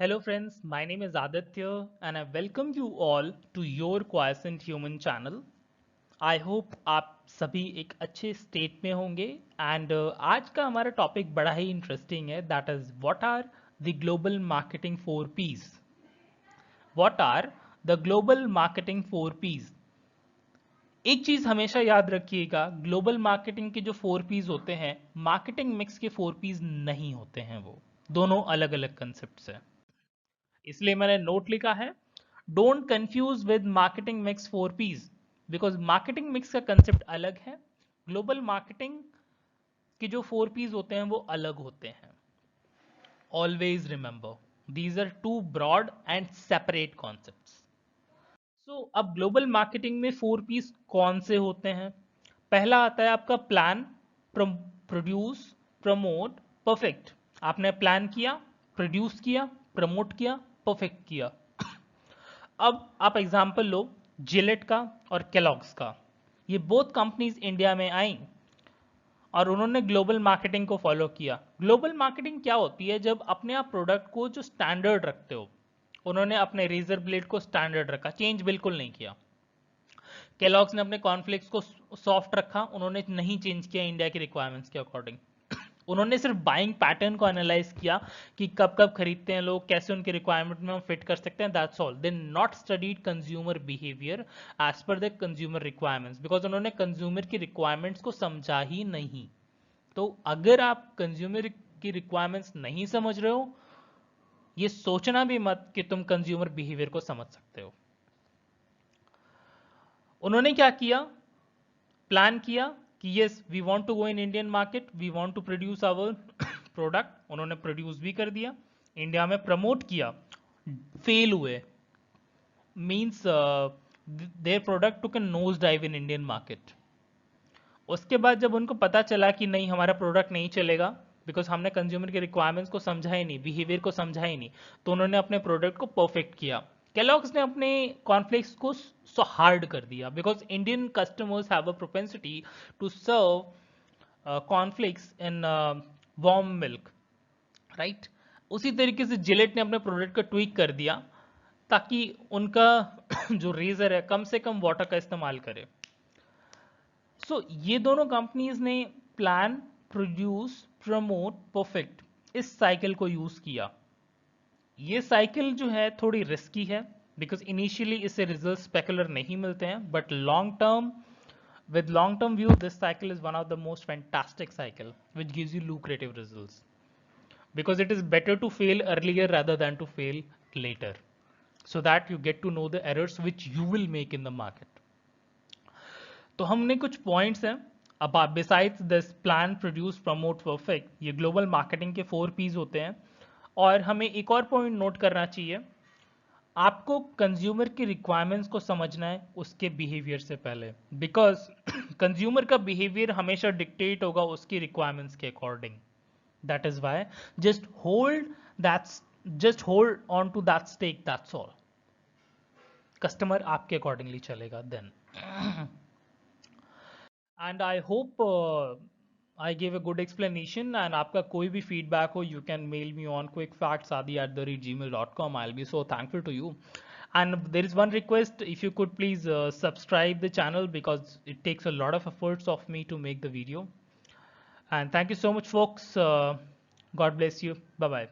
Hello friends, my name is Aditya and I welcome you all to your Quiescent Human channel. I hope आप सभी एक अच्छे state में होंगे and आज का हमारा टॉपिक बड़ा ही इंटरेस्टिंग है that is what are the global marketing 4 P's. What are the global marketing 4 P's. एक चीज हमेशा याद रखिएगा, ग्लोबल मार्केटिंग के जो 4 P's होते हैं मार्केटिंग मिक्स के 4 P's नहीं होते हैं, वो दोनों अलग अलग कंसेप्ट है। इसलिए मैंने नोट लिखा है, don't confuse with marketing mix 4 P's, because marketing mix का कंसेप्ट अलग है, ग्लोबल मार्केटिंग के जो 4 P's होते हैं वो अलग होते हैं। Always remember these are two broad and separate concepts. So अब ग्लोबल मार्केटिंग में 4 P's कौन से होते हैं? पहला आता है आपका प्लान, प्रोड्यूस, प्रमोट, परफेक्ट। आपने प्लान किया, प्रोड्यूस किया, प्रमोट किया, परफेक्ट किया। अब आप एग्जांपल लो जिलेट का और केलॉग्स का। ये बोथ कंपनीज इंडिया में आई और उन्होंने ग्लोबल मार्केटिंग को फॉलो किया। ग्लोबल मार्केटिंग क्या होती है? जब अपने आप प्रोडक्ट को जो स्टैंडर्ड रखते हो। उन्होंने अपने रेजर ब्लेड को स्टैंडर्ड रखा, चेंज बिल्कुल नहीं किया। केलॉग्स ने अपने कॉर्नफ्लेक्स को सॉफ्ट रखा, उन्होंने नहीं चेंज किया इंडिया की रिक्वायरमेंट्स के अकॉर्डिंग। उन्होंने सिर्फ बाइंग पैटर्न को एनालाइज किया कि कब कब खरीदते हैं लोग, कैसे उनके रिक्वायरमेंट में हम फिट कर सकते हैं, that's all. They not studied consumer behaviour as per the consumer requirements, because उन्होंने कंज्यूमर की रिक्वायरमेंट्स को समझा ही नहीं। तो अगर आप कंज्यूमर की रिक्वायरमेंट्स नहीं समझ रहे हो, ये सोचना भी मत कि तुम कंज्यूमर बिहेवियर को समझ सकते हो। उन्होंने क्या किया? प्लान किया कि yes we want to go in Indian market, we want to produce our product. उन्होंने प्रोड्यूस भी कर दिया, इंडिया में प्रमोट किया, फेल हुए, means their product took a nose dive in Indian market. उसके बाद जब उनको पता चला कि नहीं हमारा प्रोडक्ट नहीं चलेगा बिकॉज हमने कंज्यूमर के रिक्वायरमेंट्स को समझा ही नहीं, बिहेवियर को समझा ही नहीं, तो उन्होंने अपने प्रोडक्ट को परफेक्ट किया। केलॉग्स ने अपने कॉर्नफ्लेक्स को सो हार्ड कर दिया because Indian customers have a propensity to serve cornflakes in warm milk, right. उसी तरीके से जिलेट ने अपने प्रोडक्ट को ट्वीक कर दिया ताकि उनका जो रेजर है कम से कम वाटर का इस्तेमाल करे। सो ये दोनों कंपनीज ने प्लान, प्रोड्यूस, प्रमोट, परफेक्ट इस साइकिल को यूज किया। ये साइकिल जो है थोड़ी रिस्की है बिकॉज इनिशियली इससे रिजल्ट स्पेकुलर नहीं मिलते हैं, but long term with long term view this cycle is one of the most fantastic cycle which gives you lucrative results because it is better to fail earlier rather than to fail later, so that you get to know the errors which you will make in the market. तो हमने कुछ points हैं अब besides this plan, produce, promote, perfect, ये global marketing के 4 P's होते हैं। और हमें एक और पॉइंट नोट करना चाहिए, आपको कंज्यूमर की रिक्वायरमेंट्स को समझना है उसके बिहेवियर से पहले, बिकॉज कंज्यूमर का बिहेवियर हमेशा डिक्टेट होगा उसकी रिक्वायरमेंट्स के according. That is why just hold on to that stake, that's all. Customer आपके अकॉर्डिंगली चलेगा then. And I hope I gave a good explanation, and आपका कोई भी feedback हो you can mail me on quickfactsadi@gmail.com. I'll be so thankful to you. And there is one request, if you could please subscribe the channel because it takes a lot of efforts of me to make the video. And thank you so much folks. God bless you. Bye bye.